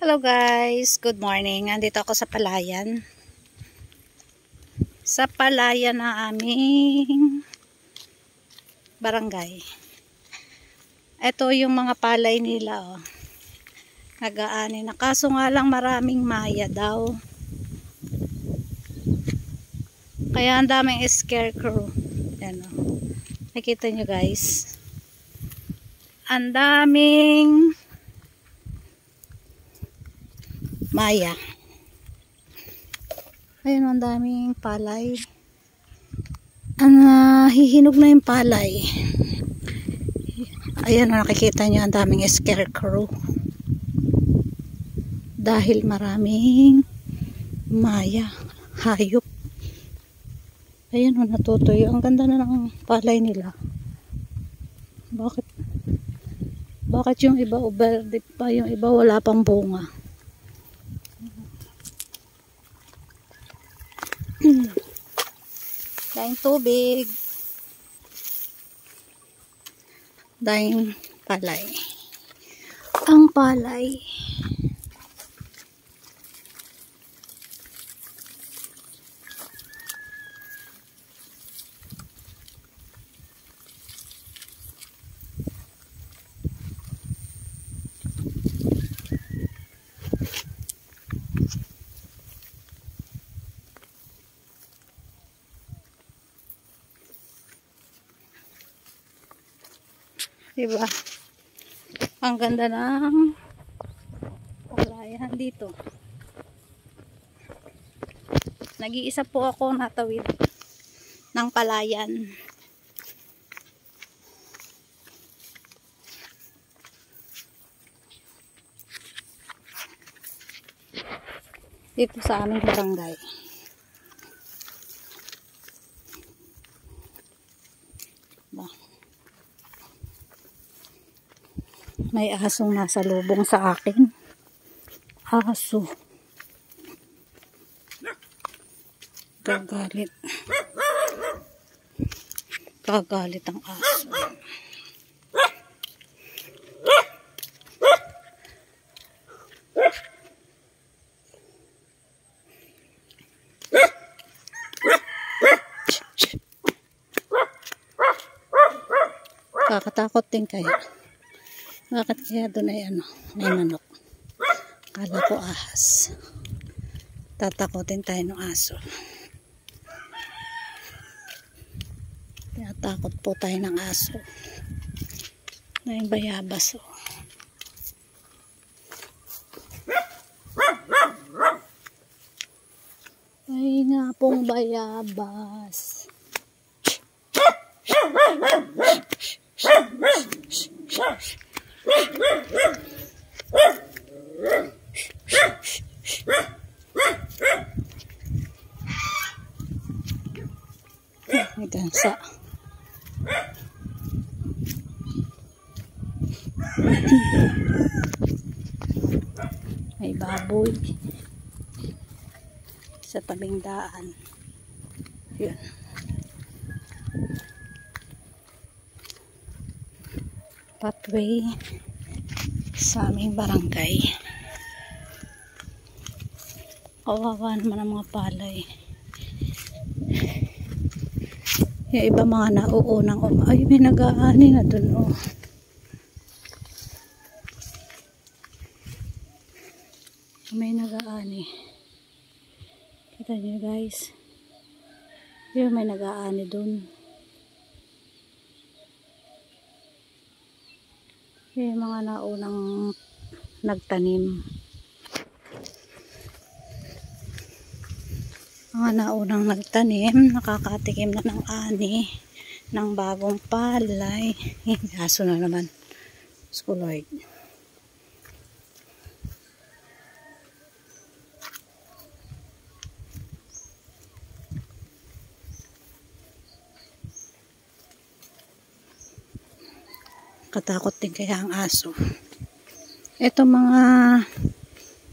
Hello guys, good morning. Andito ako sa palayan. Sa palayan ng aming barangay. Ito yung mga palay nila, oh. Nag-aani na. Kaso nga lang maraming maya daw. Kaya ang daming scarecrow. Yan, oh. Nakita nyo guys. Ang daming maya. Ayun, ang daming palay. Hihinog na yung palay. Ayan, nakikita nyo ang daming scarecrow. Dahil maraming maya, hayop. Ayan, natutuyo. Ang ganda na ng palay nila. Bakit yung iba overdip pa, yung iba wala pang bunga? Daing tubig, daing palay. Ang palay, diba? Ang ganda ng palayan dito. Nag-iisa po ako natawid ng palayan. Dito sa aming barangay. May asong nasa lubong sa akin. Aso. Gagalit. Gagalit ang aso. Kakatakot din kaya. Bakit kaya doon ay may manok? Kala ko ahas. Tatakotin tayo ng aso. Tinatakot po tayo ng aso. Na yung bayabas, oh. Ay nga pong bayabas. May gansa. May baboy sa tabing daan. Yun. Pathway sa aming barangay. Kawawa naman ang mga palay. Yung iba mga nauunang ay may nag-aani na dun, oh. May nag-aani. Kita nyo guys. Yung may nag-aani dun. Yung mga naunang nagtanim. Mga naunang nagtanim, nakakatikim na ng ani ng bagong palay. Aso na naman. Skuloid. Katakot din kaya ang aso. Ito mga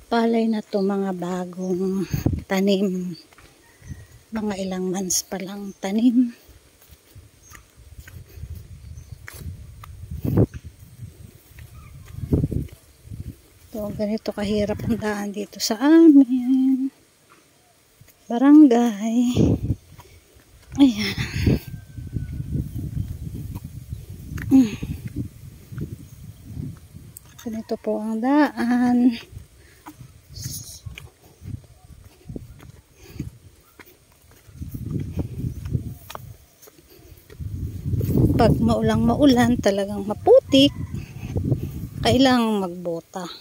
palay na to, mga bagong tanim. Mga ilang months pa lang tanim. So, ganito kahirap ang daan dito sa amin. Barangay. Ayan. Ganito po ang daan. Pag maulang-maulan, talagang maputik. Kailangang magbota.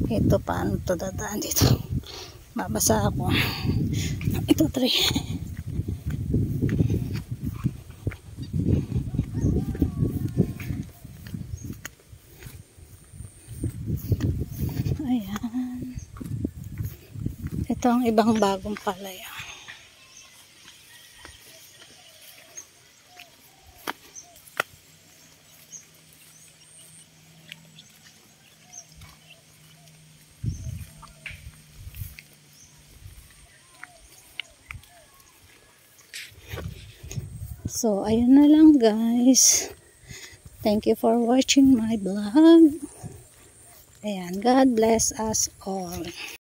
Ito, paano to dadaan dito? Mabasa ako. Ito, 3. Ayan. Ito ang ibang bagong palaya. So, ayun na lang guys. Thank you for watching my vlog. Ayan, God bless us all.